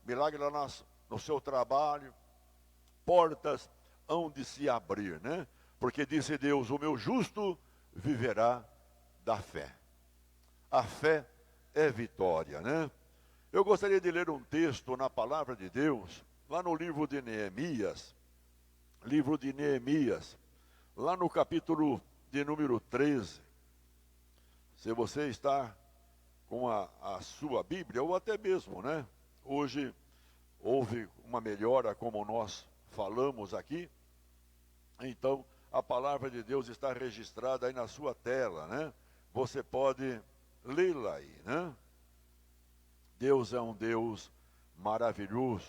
milagre lá no seu trabalho, portas hão de se abrir, né? Porque disse Deus, o meu justo viverá da fé. A fé é vitória, né? Eu gostaria de ler um texto na palavra de Deus, lá no livro de Neemias, lá no capítulo de número 13. Se você está com a sua Bíblia, ou até mesmo, né? Hoje houve uma melhora, como nós falamos aqui. Então, a palavra de Deus está registrada aí na sua tela, né? Você pode lê-la aí, né? Deus é um Deus maravilhoso.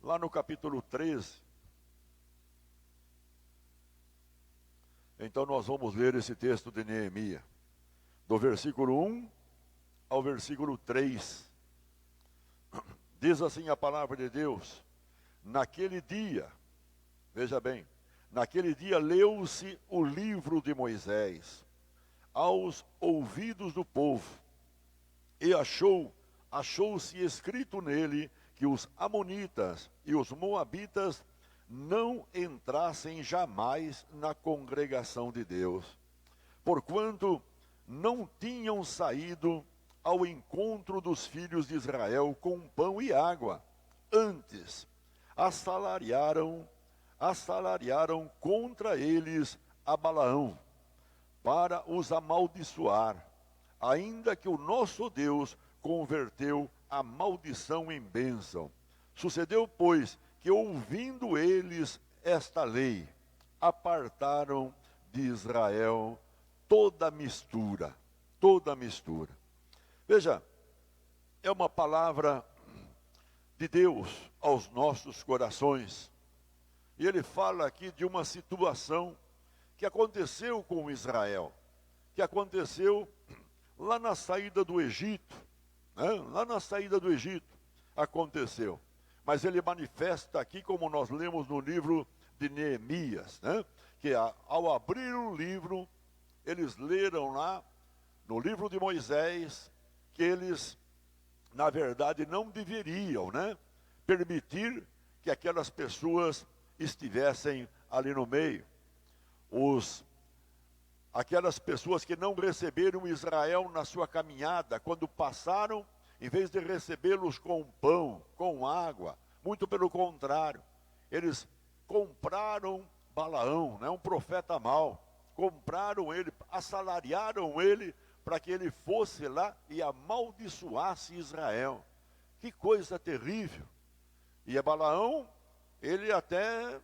Lá no capítulo 13. Então nós vamos ler esse texto de Neemias, do versículo 1 ao versículo 3. Diz assim a palavra de Deus: naquele dia, veja bem, naquele dia leu-se o livro de Moisés aos ouvidos do povo, e achou-se escrito nele que os amonitas e os moabitas não entrassem jamais na congregação de Deus, porquanto não tinham saído ao encontro dos filhos de Israel com pão e água. Antes, assalariaram contra eles a Balaão, para os amaldiçoar, ainda que o nosso Deus converteu a maldição em bênção. Sucedeu, pois, que ouvindo eles esta lei, apartaram de Israel toda mistura. Veja, é uma palavra de Deus aos nossos corações. E ele fala aqui de uma situação que aconteceu com Israel, que aconteceu lá na saída do Egito, né? Lá na saída do Egito aconteceu. Mas ele manifesta aqui, como nós lemos no livro de Neemias, né? Que ao abrir o livro, eles leram lá, no livro de Moisés, que eles, na verdade, não deveriam, né, permitir que aquelas pessoas estivessem ali no meio. Aquelas pessoas que não receberam Israel na sua caminhada, quando passaram, em vez de recebê-los com pão, com água, muito pelo contrário, eles compraram Balaão, né, um profeta mau, compraram ele, assalariaram ele, para que ele fosse lá e amaldiçoasse Israel. Que coisa terrível. E Balaão, ele até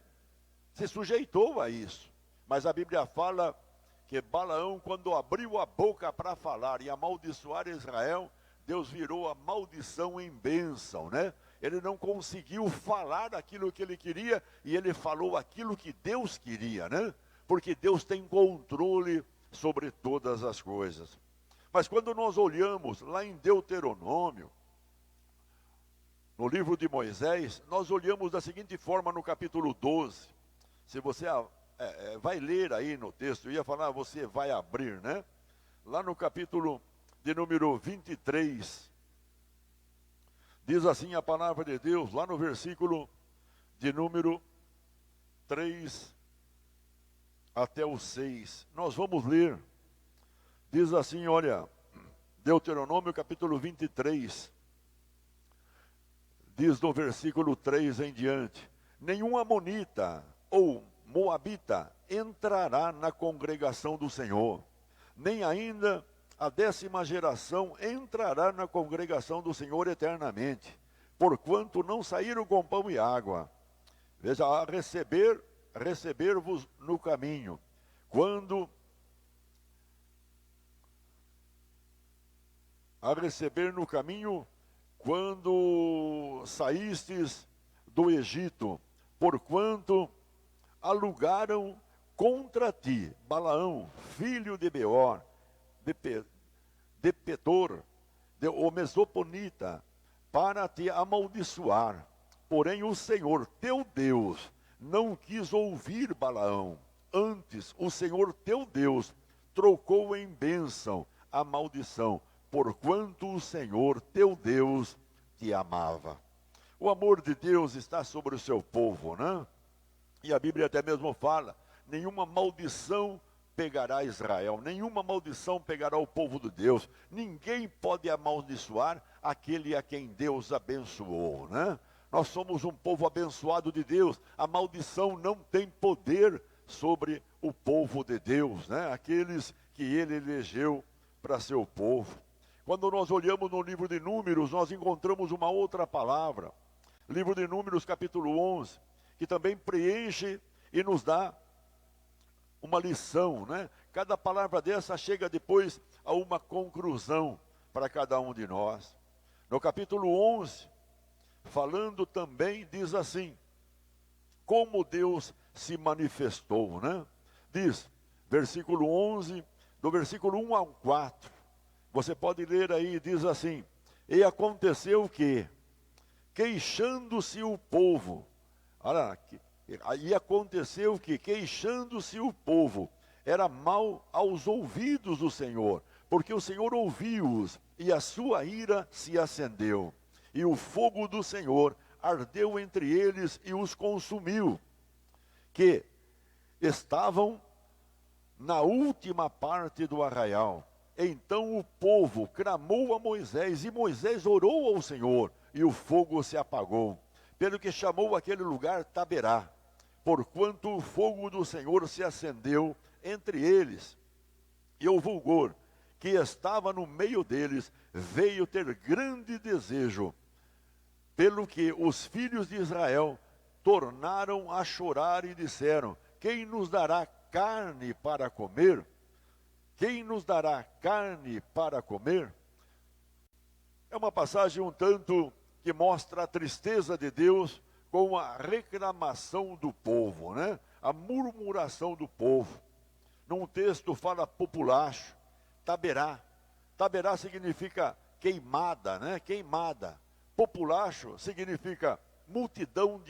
se sujeitou a isso. Mas a Bíblia fala que Balaão, quando abriu a boca para falar e amaldiçoar Israel, Deus virou a maldição em bênção, né? Ele não conseguiu falar aquilo que ele queria e ele falou aquilo que Deus queria, né? Porque Deus tem controle sobre todas as coisas. Mas quando nós olhamos lá em Deuteronômio, no livro de Moisés, nós olhamos da seguinte forma no capítulo 12. Se você vai ler aí no texto, eu ia falar, você vai abrir, né? Lá no capítulo de número 23, diz assim a palavra de Deus, lá no versículo de número 3 até o 6. Nós vamos ler. Diz assim, olha, Deuteronômio capítulo 23, diz no versículo 3 em diante: nenhum amonita ou moabita entrará na congregação do Senhor, nem ainda a 10ª geração entrará na congregação do Senhor eternamente, porquanto não saíram com pão e água. Veja, a receber-vos no caminho, quando saístes do Egito, porquanto alugaram contra ti Balaão, filho de Beor, de Petor, o Mesoponita, para te amaldiçoar. Porém o Senhor teu Deus não quis ouvir Balaão. Antes o Senhor teu Deus trocou em bênção a maldição, porquanto o Senhor teu Deus te amava. O amor de Deus está sobre o seu povo, né? E a Bíblia até mesmo fala, nenhuma maldição pegará Israel, nenhuma maldição pegará o povo de Deus. Ninguém pode amaldiçoar aquele a quem Deus abençoou, né? Nós somos um povo abençoado de Deus. A maldição não tem poder sobre o povo de Deus, né? Aqueles que ele elegeu para seu povo. Quando nós olhamos no livro de Números, nós encontramos uma outra palavra. Livro de Números, capítulo 11, que também preenche e nos dá uma lição, né? Cada palavra dessa chega depois a uma conclusão para cada um de nós. No capítulo 11, falando também, diz assim, como Deus se manifestou, né? Diz, versículo 11, do versículo 1 ao 4, você pode ler aí, diz assim, e aconteceu que, queixando-se o povo, olha, e aconteceu que, queixando-se o povo, era mal aos ouvidos do Senhor, porque o Senhor ouviu-os, e a sua ira se acendeu, e o fogo do Senhor ardeu entre eles e os consumiu, que estavam na última parte do arraial. Então o povo clamou a Moisés, e Moisés orou ao Senhor, e o fogo se apagou, pelo que chamou aquele lugar Taberá, porquanto o fogo do Senhor se acendeu entre eles, e o fulgor que estava no meio deles veio ter grande desejo, pelo que os filhos de Israel tornaram a chorar e disseram, quem nos dará carne para comer? Quem nos dará carne para comer? É uma passagem um tanto que mostra a tristeza de Deus com a reclamação do povo, né? A murmuração do povo. Num texto fala populacho, taberá. Taberá significa queimada, né? Queimada. Populacho significa multidão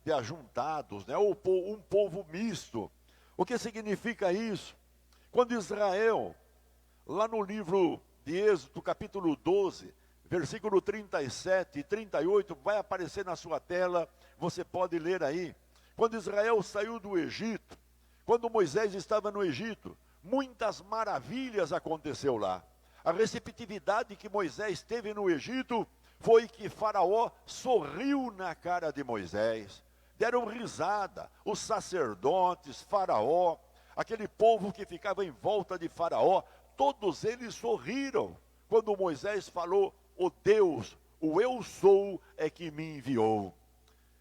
de ajuntados, né? Ou um povo misto. O que significa isso? Quando Israel, lá no livro de Êxodo, capítulo 12, versículo 37 e 38, vai aparecer na sua tela, você pode ler aí. Quando Israel saiu do Egito, quando Moisés estava no Egito, muitas maravilhas aconteceu lá. A receptividade que Moisés teve no Egito foi que Faraó sorriu na cara de Moisés. Deram risada, os sacerdotes, Faraó, aquele povo que ficava em volta de Faraó, todos eles sorriram quando Moisés falou, o Deus, o eu sou é que me enviou.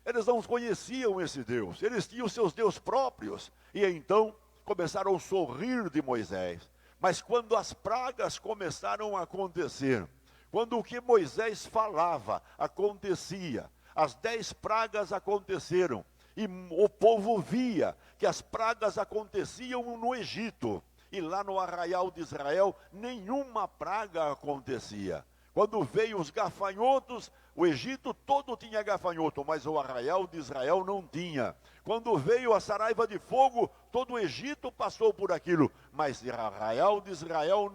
Eles não conheciam esse Deus, eles tinham seus deuses próprios, e então começaram a sorrir de Moisés. Mas quando as pragas começaram a acontecer, quando o que Moisés falava acontecia, as 10 pragas aconteceram, e o povo via que as pragas aconteciam no Egito, e lá no arraial de Israel, nenhuma praga acontecia. Quando veio os gafanhotos, o Egito todo tinha gafanhoto, mas o arraial de Israel não tinha. Quando veio a saraiva de fogo, todo o Egito passou por aquilo, mas o arraial de Israel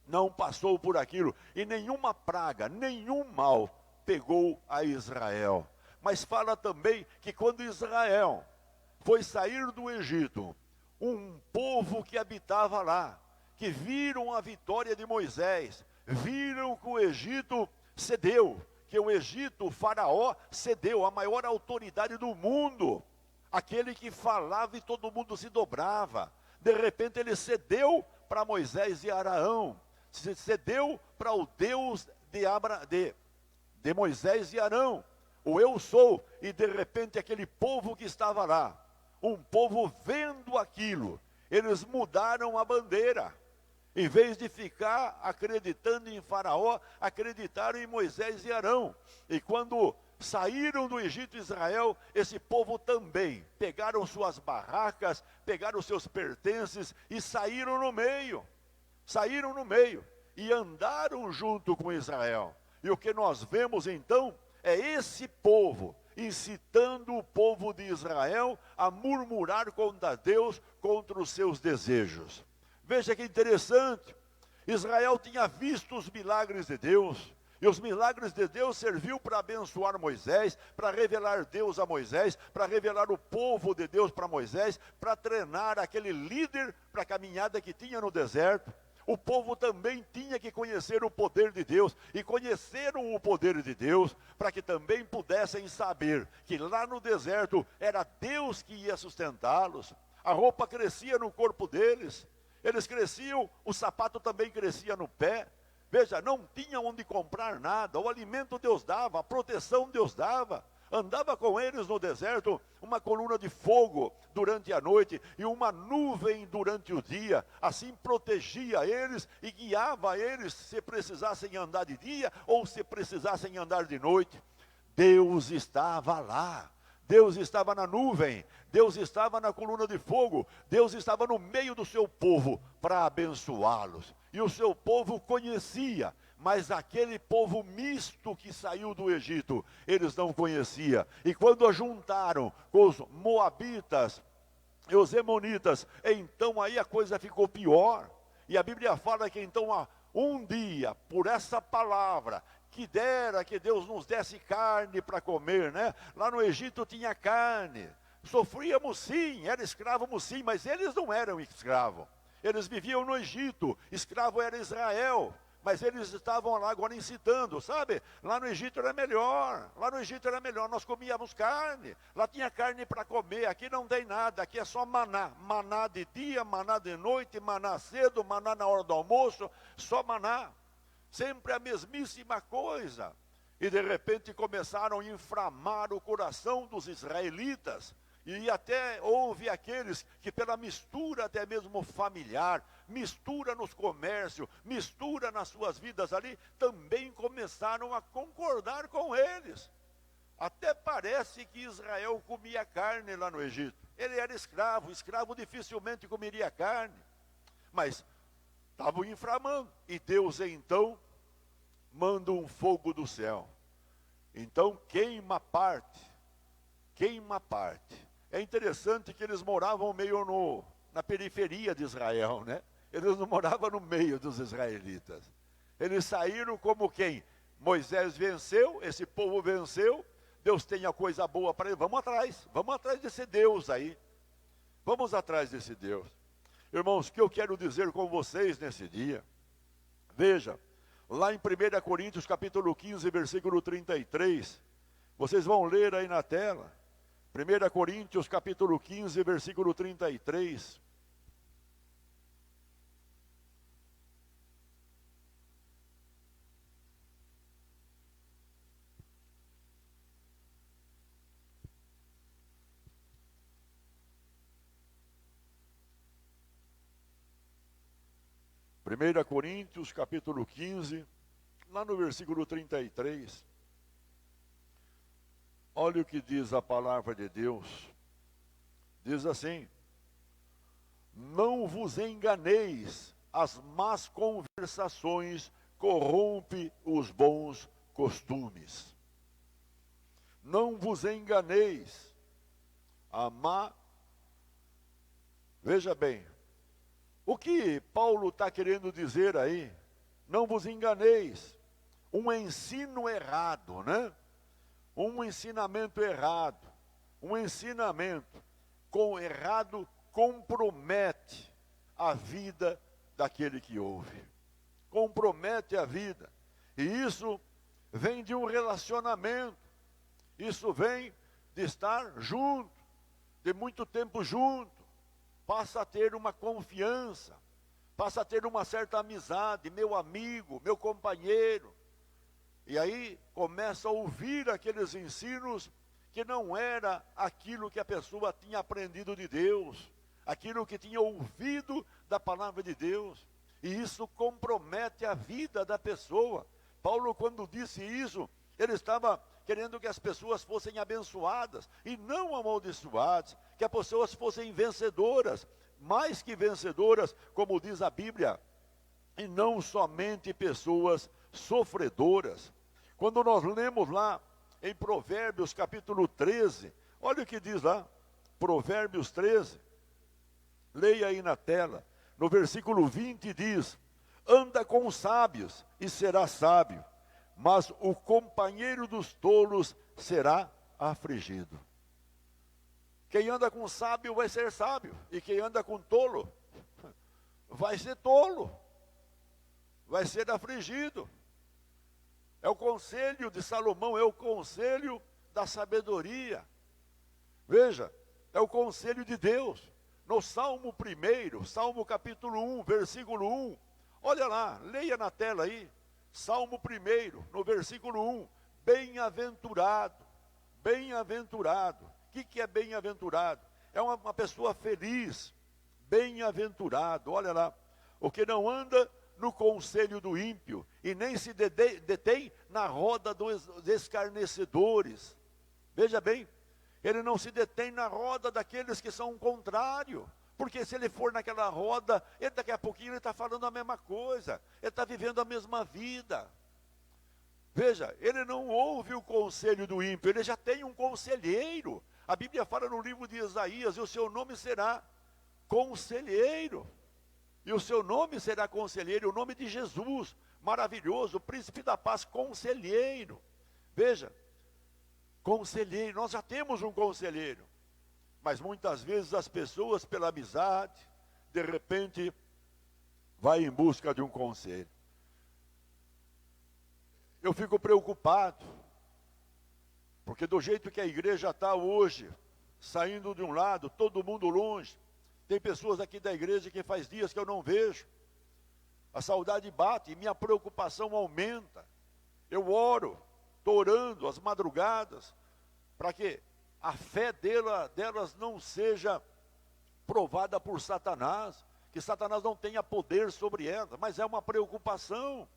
não passou por aquilo. E nenhuma praga, nenhum mal pegou a Israel. Mas fala também que quando Israel foi sair do Egito, um povo que habitava lá, que viram a vitória de Moisés, viram que o Egito cedeu, que o Egito, o faraó, cedeu, a maior autoridade do mundo, aquele que falava e todo mundo se dobrava. De repente ele cedeu para Moisés e Arão, cedeu para o Deus de Moisés e Arão, o eu sou, e de repente aquele povo que estava lá, um povo vendo aquilo, eles mudaram a bandeira. Em vez de ficar acreditando em Faraó, acreditaram em Moisés e Arão. E quando saíram do Egito e Israel, esse povo também pegaram suas barracas, pegaram seus pertences e saíram no meio. Saíram no meio e andaram junto com Israel. E o que nós vemos então é esse povo incitando o povo de Israel a murmurar contra Deus, contra os seus desejos. Veja que interessante, Israel tinha visto os milagres de Deus, E os milagres de Deus serviu para abençoar Moisés, para revelar Deus a Moisés, para revelar o povo de Deus para Moisés, para treinar aquele líder para a caminhada que tinha no deserto. O povo também tinha que conhecer o poder de Deus, e conheceram o poder de Deus, para que também pudessem saber que lá no deserto era Deus que ia sustentá-los. A roupa crescia no corpo deles, eles cresciam, o sapato também crescia no pé. Veja, não tinha onde comprar nada, o alimento Deus dava, a proteção Deus dava. Andava com eles no deserto uma coluna de fogo durante a noite e uma nuvem durante o dia. Assim protegia eles e guiava eles se precisassem andar de dia ou se precisassem andar de noite. Deus estava lá. Deus estava na nuvem, Deus estava na coluna de fogo, Deus estava no meio do seu povo para abençoá-los. E o seu povo conhecia, mas aquele povo misto que saiu do Egito, eles não conheciam. E quando a juntaram com os moabitas e os emonitas, então aí a coisa ficou pior. E a Bíblia fala que então um dia, por essa palavra, que dera que Deus nos desse carne para comer, né? Lá no Egito tinha carne, sofríamos sim, era escravos sim, mas eles não eram escravos. Eles viviam no Egito, escravo era Israel, mas eles estavam lá agora incitando, sabe? Lá no Egito era melhor, nós comíamos carne, lá tinha carne para comer, aqui não tem nada, aqui é só maná, maná de dia, maná de noite, maná cedo, maná na hora do almoço, só maná. Sempre a mesmíssima coisa. E de repente começaram a inflamar o coração dos israelitas. E até houve aqueles que pela mistura até mesmo familiar, mistura nos comércios, mistura nas suas vidas ali, também começaram a concordar com eles. Até parece que Israel comia carne lá no Egito. Ele era escravo, escravo dificilmente comeria carne. Mas estavam inflamando, e Deus então manda um fogo do céu, então queima parte. É interessante que eles moravam meio na periferia de Israel, né? Eles não moravam no meio dos israelitas, eles saíram como quem? Moisés venceu, esse povo venceu, Deus tem a coisa boa para ele, vamos atrás desse Deus aí, vamos atrás desse Deus. Irmãos, o que eu quero dizer com vocês nesse dia? Veja, lá em 1 Coríntios capítulo 15, versículo 33, vocês vão ler aí na tela, 1 Coríntios capítulo 15, versículo 33. Primeira Coríntios, capítulo 15, lá no versículo 33. Olha o que diz a palavra de Deus. Diz assim: não vos enganeis, as más conversações corrompem os bons costumes. Não vos enganeis, veja bem, o que Paulo está querendo dizer aí? Não vos enganeis. Um ensino errado, né? Um ensinamento errado. Um ensinamento errado compromete a vida daquele que ouve. Compromete a vida. E isso vem de um relacionamento. Isso vem de estar junto, de muito tempo junto. Passa a ter uma confiança, passa a ter uma certa amizade, meu amigo, meu companheiro. E aí começa a ouvir aqueles ensinos que não era aquilo que a pessoa tinha aprendido de Deus, aquilo que tinha ouvido da palavra de Deus. E isso compromete a vida da pessoa. Paulo, quando disse isso, ele estava querendo que as pessoas fossem abençoadas e não amaldiçoadas, que as pessoas fossem vencedoras, mais que vencedoras, como diz a Bíblia, e não somente pessoas sofredoras. Quando nós lemos lá em Provérbios capítulo 13, olha o que diz lá, Provérbios 13, leia aí na tela, no versículo 20 diz: anda com os sábios e serás sábio, mas o companheiro dos tolos será afligido. Quem anda com sábio vai ser sábio, e quem anda com tolo vai ser tolo, vai ser afligido. É o conselho de Salomão, é o conselho da sabedoria. Veja, é o conselho de Deus. No Salmo 1, Salmo capítulo 1, versículo 1. Olha lá, leia na tela aí. Salmo 1, no versículo 1. Bem-aventurado, bem-aventurado. O que é bem-aventurado? É uma pessoa feliz, bem-aventurado. Olha lá, o que não anda no conselho do ímpio, e nem se detém na roda dos escarnecedores. Veja bem, ele não se detém na roda daqueles que são o contrário, porque se ele for naquela roda, daqui a pouquinho ele está falando a mesma coisa, ele está vivendo a mesma vida. Veja, ele não ouve o conselho do ímpio, ele já tem um conselheiro. A Bíblia fala no livro de Isaías, e o seu nome será conselheiro. E o seu nome será conselheiro, o nome de Jesus, maravilhoso, príncipe da paz, conselheiro. Veja, conselheiro, nós já temos um conselheiro. Mas muitas vezes as pessoas, pela amizade, de repente, vai em busca de um conselho. Eu fico preocupado, porque do jeito que a igreja está hoje, saindo de um lado, todo mundo longe. Tem pessoas aqui da igreja que faz dias que eu não vejo. A saudade bate e minha preocupação aumenta. Eu oro, estou orando às madrugadas, para que a fé delas não seja provada por Satanás, que Satanás não tenha poder sobre elas, mas é uma preocupação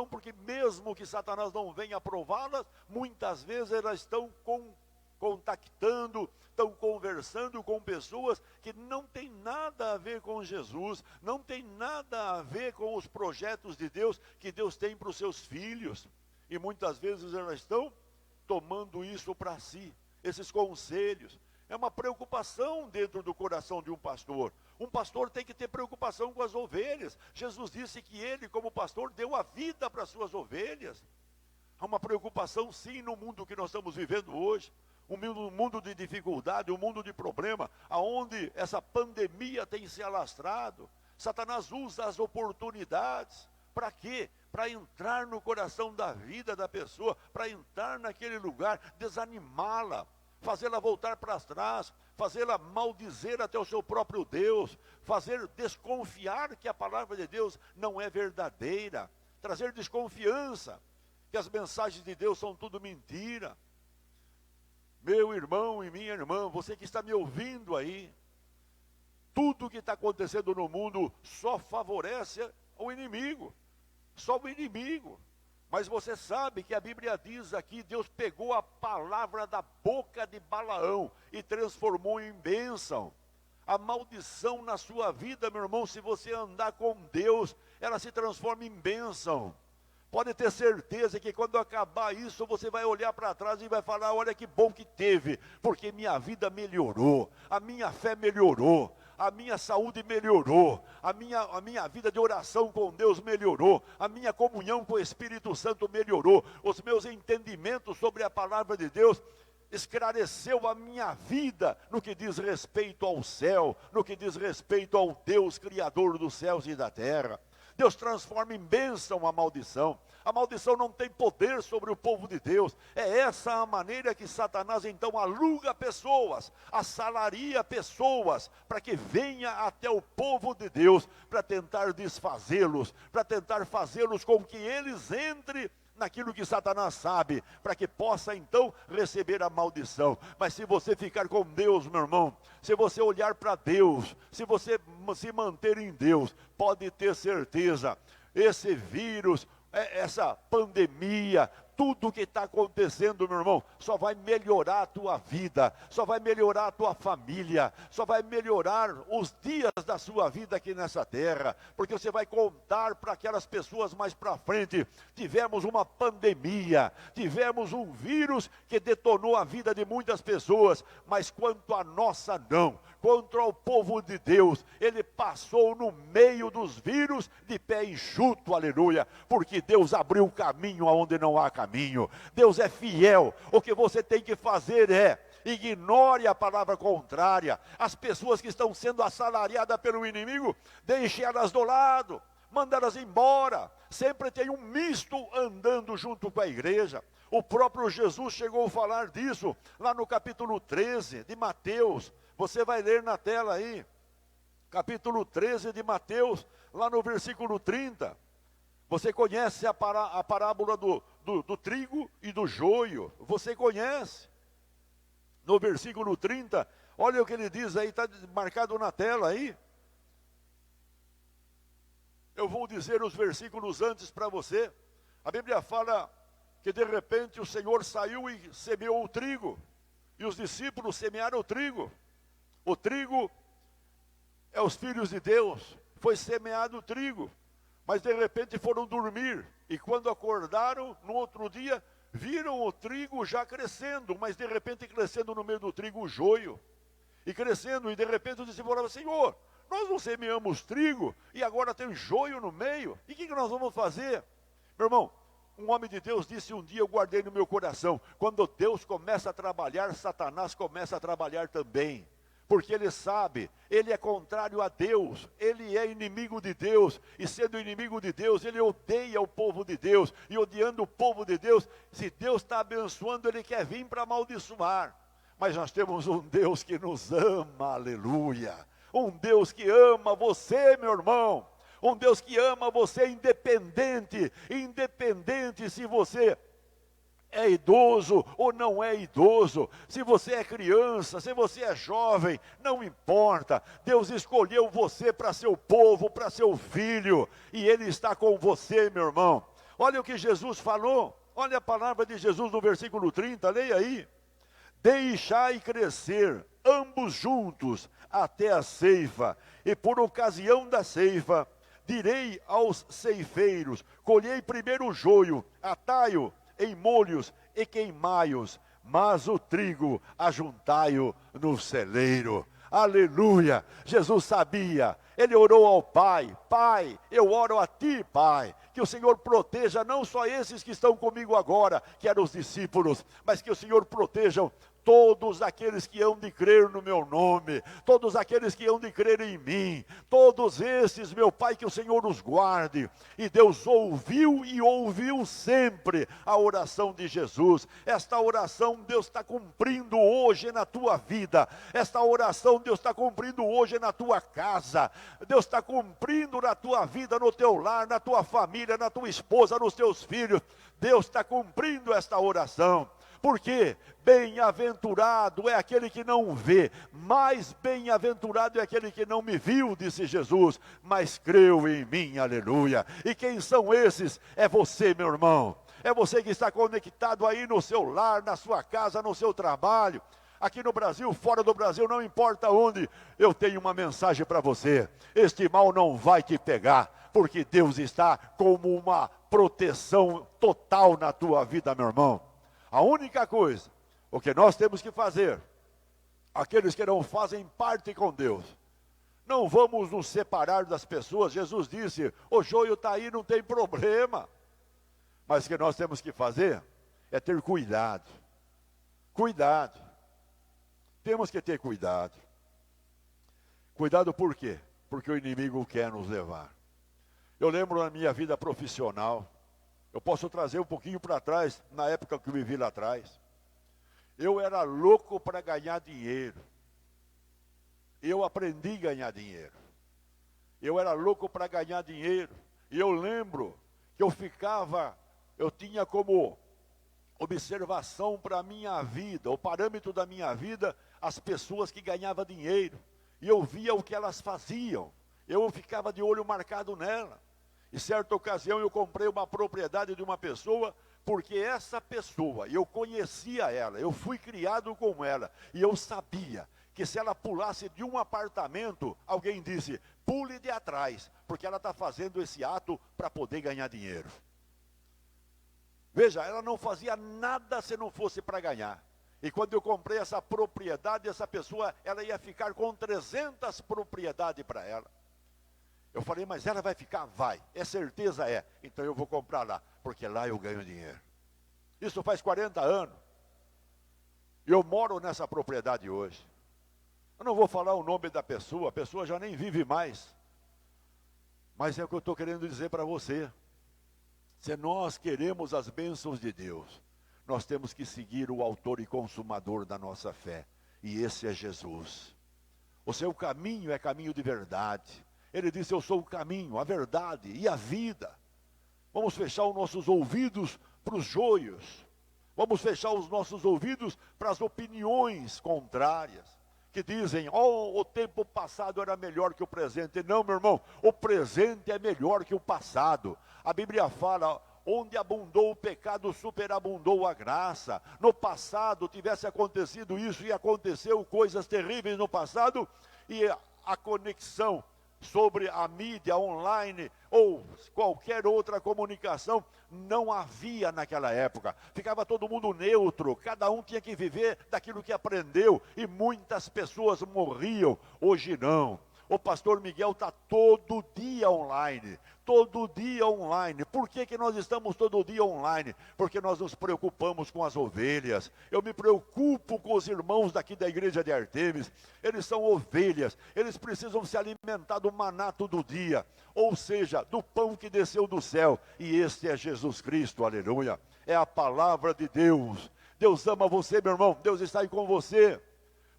porque mesmo que Satanás não venha prová-las, muitas vezes elas estão contactando, estão conversando com pessoas que não tem nada a ver com Jesus, não tem nada a ver com os projetos de Deus que Deus tem para os seus filhos. E muitas vezes elas estão tomando isso para si, esses conselhos. É uma preocupação dentro do coração de um pastor. Um pastor tem que ter preocupação com as ovelhas. Jesus disse que ele, como pastor, deu a vida para as suas ovelhas. Há uma preocupação sim no mundo que nós estamos vivendo hoje. Um mundo de dificuldade, um mundo de problema, aonde essa pandemia tem se alastrado. Satanás usa as oportunidades. Para quê? Para entrar no coração da vida da pessoa, para entrar naquele lugar, desanimá-la, fazê-la voltar para trás, fazê-la maldizer até o seu próprio Deus, fazer desconfiar que a palavra de Deus não é verdadeira, trazer desconfiança, que as mensagens de Deus são tudo mentira. Meu irmão e minha irmã, você que está me ouvindo aí, tudo que está acontecendo no mundo só favorece o inimigo, só o inimigo. Mas você sabe que a Bíblia diz aqui, Deus pegou a palavra da boca de Balaão e transformou em bênção. A maldição na sua vida, meu irmão, se você andar com Deus, ela se transforma em bênção. Pode ter certeza que quando acabar isso, você vai olhar para trás e vai falar, olha que bom que teve, porque minha vida melhorou, a minha fé melhorou, a minha saúde melhorou, a minha vida de oração com Deus melhorou, a minha comunhão com o Espírito Santo melhorou, os meus entendimentos sobre a palavra de Deus esclareceu a minha vida no que diz respeito ao céu, no que diz respeito ao Deus Criador dos céus e da terra. Deus transforma em bênção a maldição. A maldição não tem poder sobre o povo de Deus. É essa a maneira que Satanás então aluga pessoas, assalaria pessoas, para que venha até o povo de Deus, para tentar desfazê-los, para tentar fazê-los com que eles entrem naquilo que Satanás sabe, para que possa então receber a maldição. Mas se você ficar com Deus, meu irmão, se você olhar para Deus, se você se manter em Deus, pode ter certeza, esse vírus, essa pandemia, tudo que está acontecendo, meu irmão, só vai melhorar a tua vida, só vai melhorar a tua família, só vai melhorar os dias da sua vida aqui nessa terra, porque você vai contar para aquelas pessoas mais para frente: tivemos uma pandemia, tivemos um vírus que detonou a vida de muitas pessoas, mas quanto a nossa não, quanto ao povo de Deus, ele passou no meio dos vírus de pé enxuto, aleluia, porque Deus abriu o caminho aonde não há caminho. Deus é fiel. O que você tem que fazer é: ignore a palavra contrária. As pessoas que estão sendo assalariadas pelo inimigo, deixe elas do lado, manda elas embora. Sempre tem um misto andando junto com a igreja. O próprio Jesus chegou a falar disso lá no capítulo 13 de Mateus. Você vai ler na tela aí, capítulo 13 de Mateus, lá no versículo 30. Você conhece a parábola do trigo e do joio, você conhece. No versículo 30, olha o que ele diz aí, está marcado na tela aí. Eu vou dizer os versículos antes para você. A Bíblia fala que de repente o Senhor saiu e semeou o trigo, e os discípulos semearam o trigo. O trigo é os filhos de Deus, foi semeado o trigo, mas de repente foram dormir, e quando acordaram, no outro dia, viram o trigo já crescendo, mas de repente crescendo no meio do trigo o joio, e crescendo, e de repente o discípulo falava: Senhor, nós não semeamos trigo, e agora tem joio no meio, e o que nós vamos fazer? Meu irmão, um homem de Deus disse um dia, eu guardei no meu coração: quando Deus começa a trabalhar, Satanás começa a trabalhar também. Porque ele sabe, ele é contrário a Deus, ele é inimigo de Deus, e sendo inimigo de Deus, ele odeia o povo de Deus, e odiando o povo de Deus, se Deus está abençoando, ele quer vir para amaldiçoar. Mas nós temos um Deus que nos ama, aleluia, um Deus que ama você, meu irmão, um Deus que ama você independente se você é idoso ou não é idoso, se você é criança, se você é jovem, não importa. Deus escolheu você para seu povo, para seu filho, e Ele está com você, meu irmão. Olha o que Jesus falou, olha a palavra de Jesus no versículo 30, leia aí: deixai crescer ambos juntos até a ceifa, e por ocasião da ceifa, direi aos ceifeiros: colhei primeiro o joio, atai-o em molhos e queimai-os, mas o trigo ajuntai-o no celeiro. Aleluia! Jesus sabia, ele orou ao Pai: Pai, eu oro a Ti, Pai, que o Senhor proteja não só esses que estão comigo agora, que eram os discípulos, mas que o Senhor proteja todos aqueles que hão de crer no meu nome, todos aqueles que hão de crer em mim, todos esses, meu Pai, que o Senhor os guarde. E Deus ouviu e ouviu sempre a oração de Jesus. Esta oração Deus está cumprindo hoje na tua vida, esta oração Deus está cumprindo hoje na tua casa, Deus está cumprindo na tua vida, no teu lar, na tua família, na tua esposa, nos teus filhos. Deus está cumprindo esta oração. Porque bem-aventurado é aquele que não vê, mais bem-aventurado é aquele que não me viu, disse Jesus, mas creu em mim, aleluia. E quem são esses? É você, meu irmão, é você que está conectado aí no seu lar, na sua casa, no seu trabalho, aqui no Brasil, fora do Brasil, não importa onde. Eu tenho uma mensagem para você: este mal não vai te pegar, porque Deus está como uma proteção total na tua vida, meu irmão. A única coisa, o que nós temos que fazer, aqueles que não fazem parte com Deus, não vamos nos separar das pessoas. Jesus disse: o joio está aí, não tem problema. Mas o que nós temos que fazer é ter cuidado. Cuidado. Temos que ter cuidado. Cuidado por quê? Porque o inimigo quer nos levar. Eu lembro na minha vida profissional, eu posso trazer um pouquinho para trás, na época que eu vivi lá atrás. Eu era louco para ganhar dinheiro. Eu aprendi a ganhar dinheiro. Eu era louco para ganhar dinheiro. E eu lembro que eu tinha como observação para a minha vida, o parâmetro da minha vida, as pessoas que ganhavam dinheiro. E eu via o que elas faziam. Eu ficava de olho marcado nela. Em certa ocasião eu comprei uma propriedade de uma pessoa Porque essa pessoa, eu conhecia ela, eu fui criado com ela, e eu sabia que se ela pulasse de um apartamento, alguém disse, pule de atrás, porque ela está fazendo esse ato para poder ganhar dinheiro. Veja, ela não fazia nada se não fosse para ganhar. E quando eu comprei essa propriedade, essa pessoa, ela ia ficar com 300 propriedades para ela. Eu falei, mas ela vai ficar? Vai. É certeza? É. Então eu vou comprar lá, porque lá eu ganho dinheiro. Isso faz 40 anos. E eu moro nessa propriedade hoje. Eu não vou falar o nome da pessoa, a pessoa já nem vive mais. Mas é o que eu estou querendo dizer para você. Se nós queremos as bênçãos de Deus, nós temos que seguir o autor e consumador da nossa fé. E esse é Jesus. O seu caminho é caminho de verdade. Ele disse, eu sou o caminho, a verdade e a vida. Vamos fechar os nossos ouvidos para os joios. Vamos fechar os nossos ouvidos para as opiniões contrárias. Que dizem, o tempo passado era melhor que o presente. Não, meu irmão, o presente é melhor que o passado. A Bíblia fala, onde abundou o pecado, superabundou a graça. No passado tivesse acontecido isso, e aconteceu coisas terríveis no passado, e a conexão sobre a mídia online ou qualquer outra comunicação não havia naquela época. Ficava todo mundo neutro, cada um tinha que viver daquilo que aprendeu, e muitas pessoas morriam. Hoje não. O pastor Miguel está todo dia online. Todo dia online. Por que nós estamos todo dia online? Porque nós nos preocupamos com as ovelhas. Eu me preocupo com os irmãos daqui da igreja de Artemis. Eles são ovelhas. Eles precisam se alimentar do maná todo dia. Ou seja, do pão que desceu do céu. E este é Jesus Cristo, aleluia. É a palavra de Deus. Deus ama você, meu irmão. Deus está aí com você.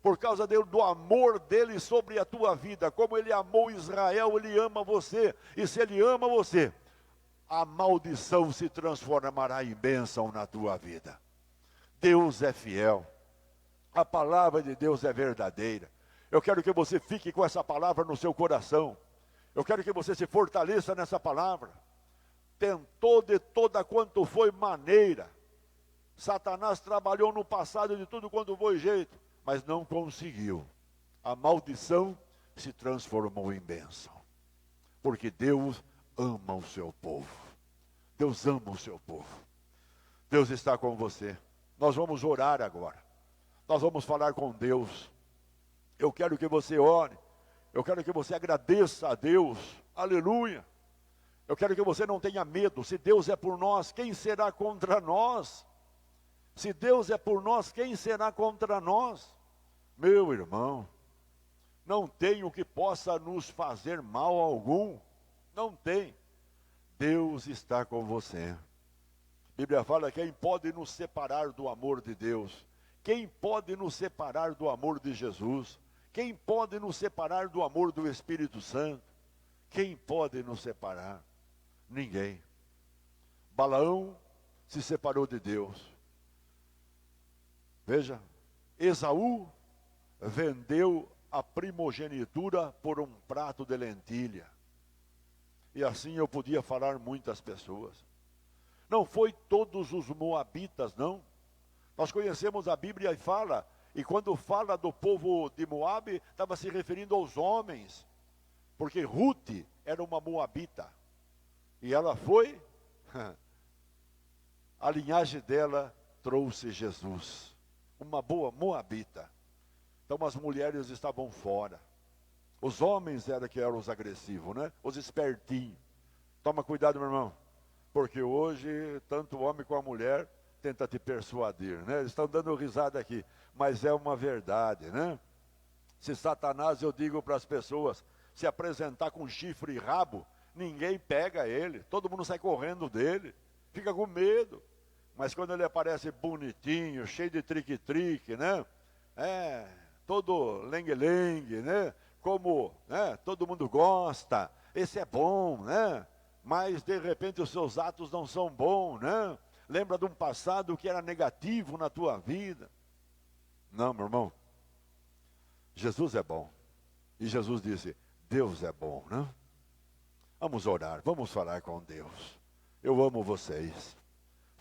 Por causa do amor dele sobre a tua vida. Como ele amou Israel, ele ama você. E se ele ama você, a maldição se transformará em bênção na tua vida. Deus é fiel. A palavra de Deus é verdadeira. Eu quero que você fique com essa palavra no seu coração. Eu quero que você se fortaleça nessa palavra. Tentou de toda quanto foi maneira. Satanás trabalhou no passado de tudo quanto foi jeito, mas não conseguiu. A maldição se transformou em bênção. Porque Deus ama o seu povo. Deus ama o seu povo. Deus está com você. Nós vamos orar agora. Nós vamos falar com Deus. Eu quero que você ore. Eu quero que você agradeça a Deus. Aleluia. Eu quero que você não tenha medo. Se Deus é por nós, quem será contra nós? Se Deus é por nós, quem será contra nós? Meu irmão, não tem o que possa nos fazer mal algum. Não tem. Deus está com você. A Bíblia fala, quem pode nos separar do amor de Deus? Quem pode nos separar do amor de Jesus? Quem pode nos separar do amor do Espírito Santo? Quem pode nos separar? Ninguém. Balaão se separou de Deus. Veja, Esaú vendeu a primogenitura por um prato de lentilha. E assim eu podia falar muitas pessoas. Não foi todos os moabitas, não. Nós conhecemos a Bíblia e fala, e quando fala do povo de Moabe, estava se referindo aos homens. Porque Ruth era uma moabita. E ela foi, a linhagem dela trouxe Jesus. Uma boa moabita. Então as mulheres estavam fora. Os homens eram os agressivos, né? Os espertinhos. Toma cuidado, meu irmão. Porque hoje, tanto o homem como a mulher tenta te persuadir, né? Eles estão dando risada aqui, mas é uma verdade, né? Se Satanás, eu digo para as pessoas, se apresentar com chifre e rabo, ninguém pega ele. Todo mundo sai correndo dele. Fica com medo. Mas quando ele aparece bonitinho, cheio de trique-trique, né? Todo lengue-lengue, né? Como, né? Todo mundo gosta. Esse é bom, né? Mas de repente os seus atos não são bons, né? Lembra de um passado que era negativo na tua vida. Não, meu irmão. Jesus é bom. E Jesus disse, Deus é bom, né? Vamos orar, vamos falar com Deus. Eu amo vocês.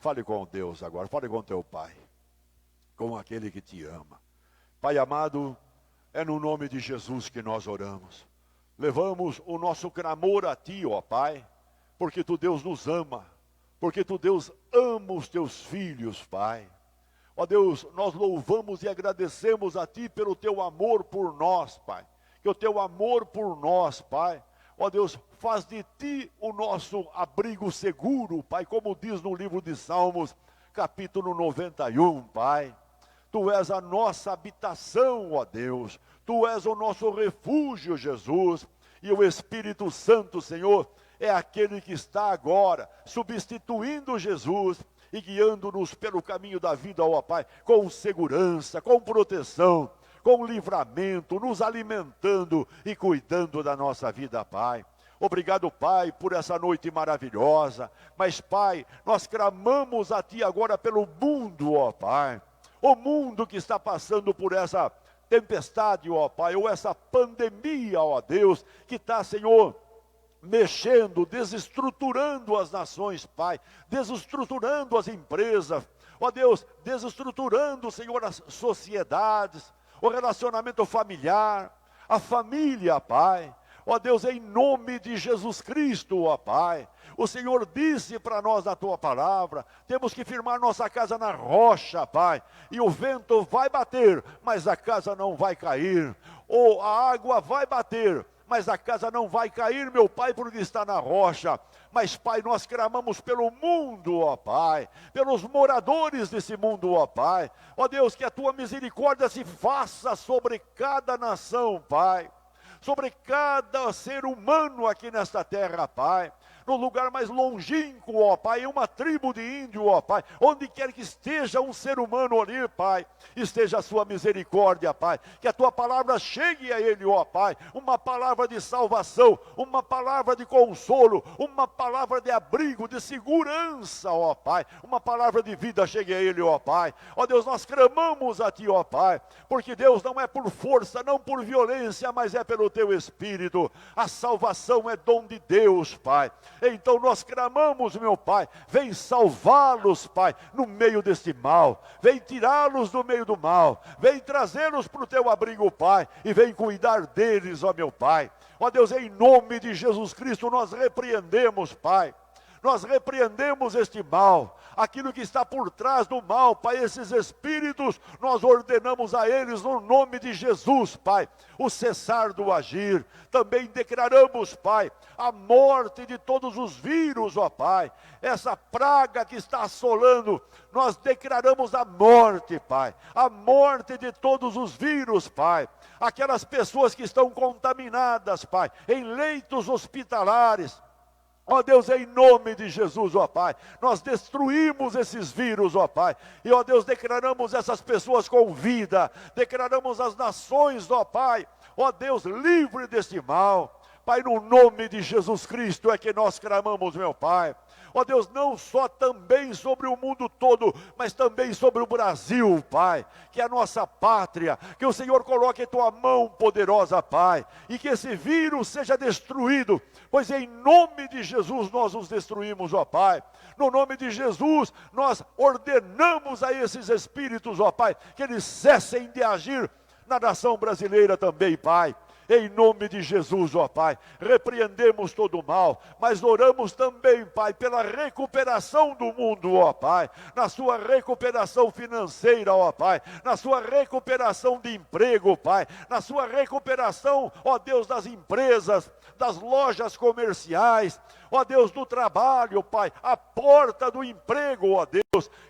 Fale com Deus agora, fale com teu Pai, com aquele que te ama. Pai amado, é no nome de Jesus que nós oramos. Levamos o nosso clamor a Ti, ó Pai, porque Tu, Deus, nos ama, porque Tu, Deus, ama os Teus filhos, Pai. Ó Deus, nós louvamos e agradecemos a Ti pelo Teu amor por nós, Pai. Que o Teu amor por nós, Pai, ó Deus, faz de Ti o nosso abrigo seguro, Pai, como diz no livro de Salmos, capítulo 91, Pai. Tu és a nossa habitação, ó Deus. Tu és o nosso refúgio, Jesus. E o Espírito Santo, Senhor, é aquele que está agora substituindo Jesus e guiando-nos pelo caminho da vida, ó Pai, com segurança, com proteção, com livramento, nos alimentando e cuidando da nossa vida, Pai. Obrigado, Pai, por essa noite maravilhosa. Mas, Pai, nós clamamos a Ti agora pelo mundo, ó Pai. O mundo que está passando por essa tempestade, ó Pai, ou essa pandemia, ó Deus, que está, Senhor, mexendo, desestruturando as nações, Pai, desestruturando as empresas, ó Deus, desestruturando, Senhor, as sociedades, o relacionamento familiar, a família, Pai. Ó Deus, em nome de Jesus Cristo, ó Pai, o Senhor disse para nós na Tua palavra, temos que firmar nossa casa na rocha, Pai, e o vento vai bater, mas a casa não vai cair, ou a água vai bater, mas a casa não vai cair, meu Pai, porque está na rocha. Mas, Pai, nós clamamos pelo mundo, ó Pai, pelos moradores desse mundo, ó Pai. Ó Deus, que a Tua misericórdia se faça sobre cada nação, Pai, sobre cada ser humano aqui nesta terra, Pai. No lugar mais longínquo, ó Pai, em uma tribo de índio, ó Pai, onde quer que esteja um ser humano ali, Pai, esteja a Sua misericórdia, Pai, que a Tua palavra chegue a ele, ó Pai, uma palavra de salvação, uma palavra de consolo, uma palavra de abrigo, de segurança, ó Pai, uma palavra de vida chegue a ele, ó Pai. Ó Deus, nós clamamos a Ti, ó Pai, porque Deus, não é por força, não por violência, mas é pelo Teu Espírito. A salvação é dom de Deus, Pai. Então nós clamamos, meu Pai, vem salvá-los, Pai, no meio deste mal, vem tirá-los do meio do mal, vem trazê-los para o Teu abrigo, Pai, e vem cuidar deles, ó meu Pai. Ó Deus, em nome de Jesus Cristo, nós repreendemos, Pai, nós repreendemos este mal, aquilo que está por trás do mal, Pai, esses espíritos, nós ordenamos a eles no nome de Jesus, Pai, o cessar do agir. Também declaramos, Pai, a morte de todos os vírus, ó Pai, essa praga que está assolando, nós declaramos a morte, Pai, a morte de todos os vírus, Pai, aquelas pessoas que estão contaminadas, Pai, em leitos hospitalares. Ó Deus, em nome de Jesus, ó Pai, nós destruímos esses vírus, ó Pai, e ó Deus, declaramos essas pessoas com vida, declaramos as nações, ó Pai, ó Deus, livre deste mal. Pai, no nome de Jesus Cristo é que nós clamamos, meu Pai. Ó Deus, não só também sobre o mundo todo, mas também sobre o Brasil, Pai, que é a nossa pátria, que o Senhor coloque em Tua mão poderosa, Pai, e que esse vírus seja destruído, pois em nome de Jesus nós os destruímos, ó Pai. No nome de Jesus nós ordenamos a esses espíritos, ó Pai, que eles cessem de agir na nação brasileira também, Pai. Em nome de Jesus, ó Pai, repreendemos todo o mal, mas oramos também, Pai, pela recuperação do mundo, ó Pai, na sua recuperação financeira, ó Pai, na sua recuperação de emprego, Pai, na sua recuperação, ó Deus, das empresas, das lojas comerciais, ó Deus, do trabalho, Pai, a porta do emprego, ó Deus.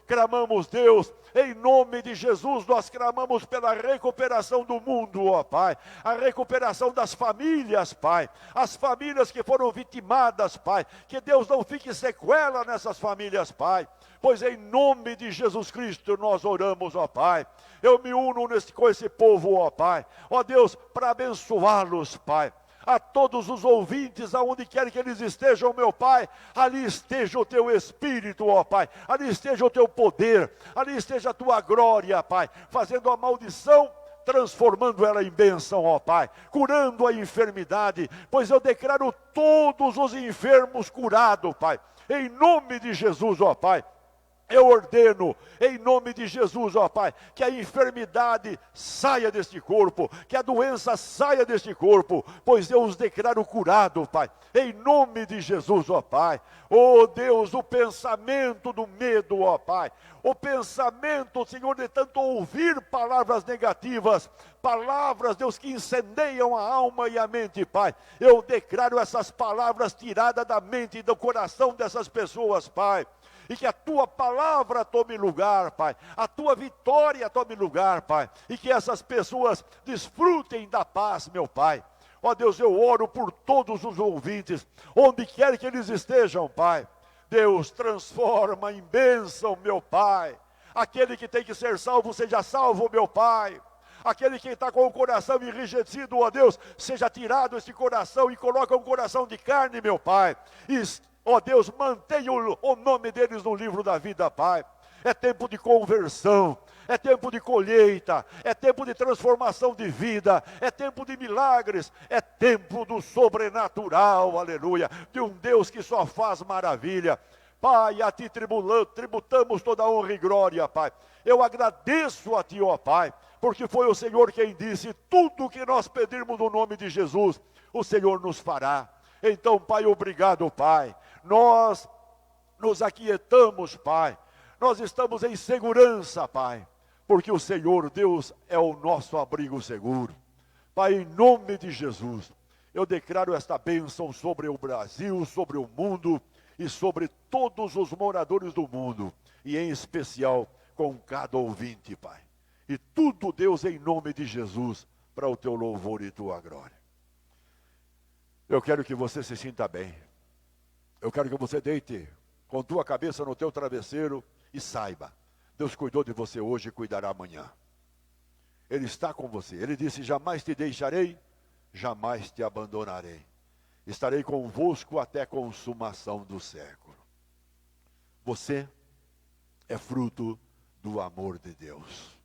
Clamamos, Deus, em nome de Jesus, nós clamamos pela recuperação do mundo, ó Pai, a recuperação das famílias, Pai, as famílias que foram vitimadas, Pai, que Deus não fique sequela nessas famílias, Pai, pois em nome de Jesus Cristo nós oramos, ó Pai. Eu me uno com esse povo, ó Pai, ó Deus, para abençoá-los, Pai. A todos os ouvintes, aonde quer que eles estejam, meu Pai, ali esteja o Teu Espírito, ó Pai, ali esteja o Teu poder, ali esteja a Tua glória, Pai, fazendo a maldição, transformando ela em bênção, ó Pai, curando a enfermidade, pois eu declaro todos os enfermos curados, Pai, em nome de Jesus, ó Pai. Eu ordeno, em nome de Jesus, ó Pai, que a enfermidade saia deste corpo, que a doença saia deste corpo, pois eu os declaro curado, Pai, em nome de Jesus, ó Pai. Ó Deus, o pensamento do medo, ó Pai, o pensamento, Senhor, de tanto ouvir palavras negativas, palavras, Deus, que incendeiam a alma e a mente, Pai. Eu declaro essas palavras tiradas da mente e do coração dessas pessoas, Pai. E que a tua palavra tome lugar, Pai. A tua vitória tome lugar, Pai. E que essas pessoas desfrutem da paz, meu Pai. Ó Deus, eu oro por todos os ouvintes, onde quer que eles estejam, Pai. Deus, transforma em bênção, meu Pai. Aquele que tem que ser salvo, seja salvo, meu Pai. Aquele que está com o coração enrijecido, ó Deus, seja tirado esse coração e coloca um coração de carne, meu Pai. Ó Deus, mantenha o nome deles no livro da vida, Pai. É tempo de conversão, é tempo de colheita, é tempo de transformação de vida, é tempo de milagres, é tempo do sobrenatural, aleluia, de um Deus que só faz maravilha. Pai, a Ti tributamos toda a honra e glória, Pai. Eu agradeço a Ti, ó Pai, porque foi o Senhor quem disse, tudo que nós pedirmos no nome de Jesus, o Senhor nos fará. Então, Pai, obrigado, Pai. Nós nos aquietamos, Pai. Nós estamos em segurança, Pai, porque o Senhor Deus é o nosso abrigo seguro. Pai, em nome de Jesus, eu declaro esta bênção sobre o Brasil, sobre o mundo e sobre todos os moradores do mundo, e em especial com cada ouvinte, Pai. E tudo, Deus, em nome de Jesus, para o teu louvor e tua glória. Eu quero que você se sinta bem. Eu quero que você deite com tua cabeça no teu travesseiro e saiba, Deus cuidou de você hoje e cuidará amanhã. Ele está com você. Ele disse, jamais te deixarei, jamais te abandonarei. Estarei convosco até a consumação do século. Você é fruto do amor de Deus.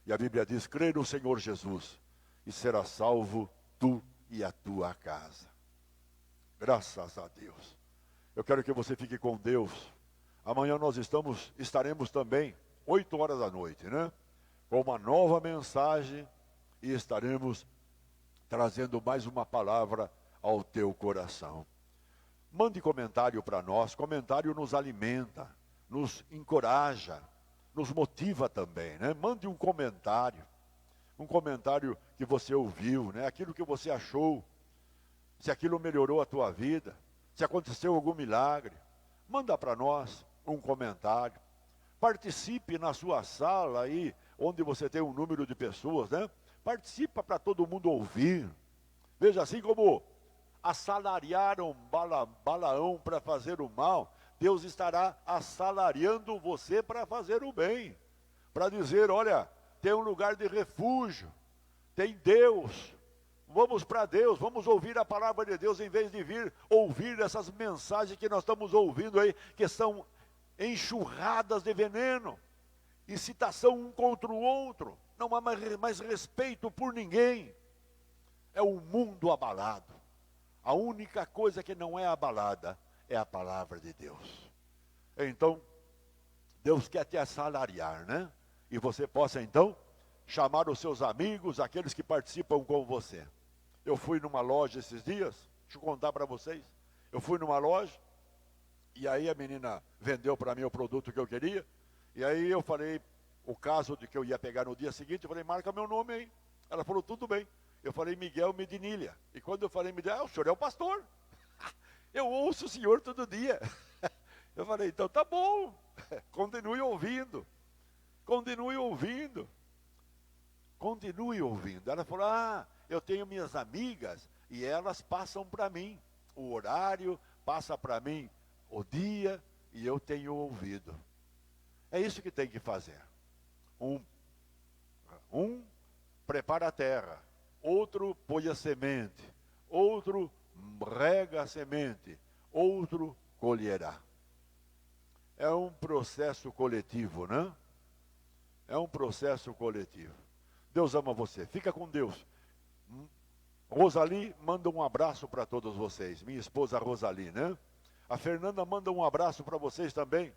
E a Bíblia diz, crê no Senhor Jesus e será salvo tu e a tua casa. Graças a Deus. Eu quero que você fique com Deus. Amanhã nós estaremos também, 8 horas da noite, né? Com uma nova mensagem e estaremos trazendo mais uma palavra ao teu coração. Mande comentário para nós. Comentário nos alimenta, nos encoraja, nos motiva também, né? Mande um comentário que você ouviu, né? Aquilo que você achou, se aquilo melhorou a tua vida, se aconteceu algum milagre, manda para nós um comentário. Participe na sua sala aí, onde você tem um número de pessoas, né? Participa para todo mundo ouvir. Veja, assim como assalariaram Balaão para fazer o mal, Deus estará assalariando você para fazer o bem. Para dizer, olha, tem um lugar de refúgio, tem Deus. Vamos para Deus, vamos ouvir a palavra de Deus, em vez de vir ouvir essas mensagens que nós estamos ouvindo aí, que são enxurradas de veneno, incitação um contra o outro, não há mais respeito por ninguém. É um mundo abalado. A única coisa que não é abalada é a palavra de Deus. Então, Deus quer te assalariar, né? E você possa então chamar os seus amigos, aqueles que participam com você. Eu fui numa loja esses dias, deixa eu contar para vocês. Eu fui numa loja, e aí a menina vendeu para mim o produto que eu queria, e aí eu falei, o caso de que eu ia pegar no dia seguinte, eu falei, marca meu nome aí. Ela falou, tudo bem. Eu falei, Miguel Medinilha. E quando eu falei, Miguel, o senhor é o pastor. Eu ouço o senhor todo dia. Eu falei, então tá bom, continue ouvindo. Continue ouvindo. Continue ouvindo. Ela falou, eu tenho minhas amigas e elas passam para mim o horário, passa para mim o dia e eu tenho ouvido. É isso que tem que fazer. Um prepara a terra, outro põe a semente, outro rega a semente, outro colherá. É um processo coletivo, né? É um processo coletivo. Deus ama você. Fica com Deus. Rosali manda um abraço para todos vocês. Minha esposa Rosali, né? A Fernanda manda um abraço para vocês também.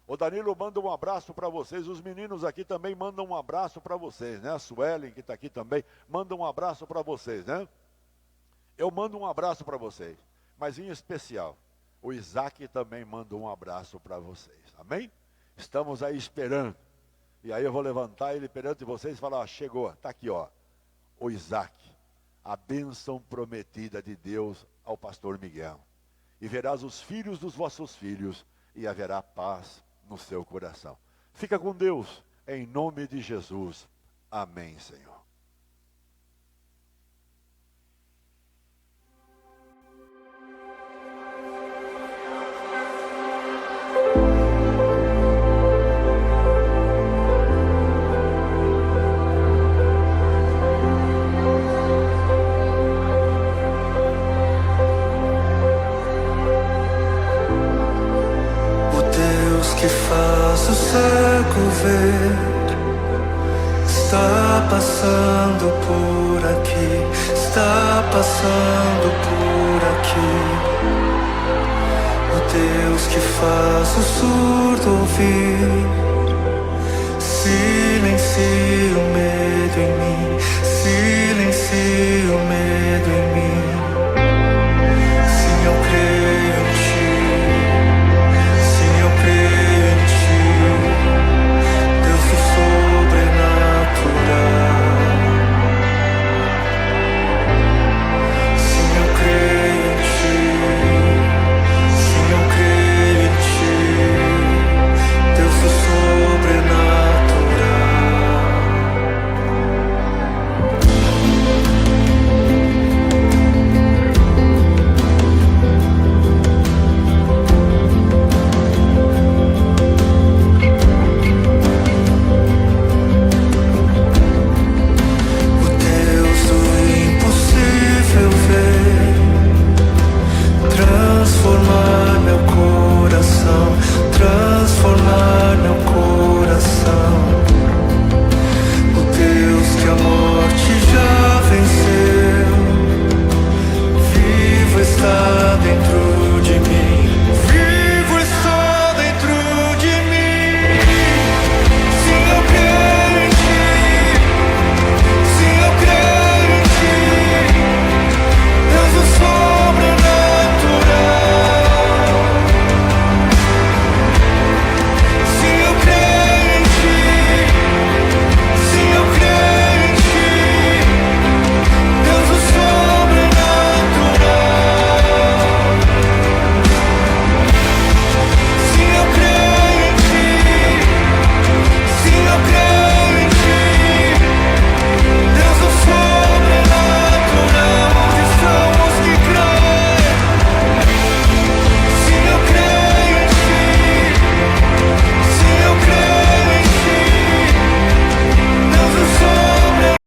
O Danilo manda um abraço para vocês. Os meninos aqui também mandam um abraço para vocês, né? A Suelen, que está aqui também, manda um abraço para vocês, né? Eu mando um abraço para vocês. Mas em especial, o Isaac também manda um abraço para vocês. Amém? Estamos aí esperando. E aí eu vou levantar ele perante vocês e falar, ó, chegou, está aqui, ó. O Isaac, a bênção prometida de Deus ao pastor Miguel. E verás os filhos dos vossos filhos, e haverá paz no seu coração. Fica com Deus, em nome de Jesus. Amém, Senhor. Que faz o cego ver, está passando por aqui, está passando por aqui. O Deus que faz o surdo ouvir, silencia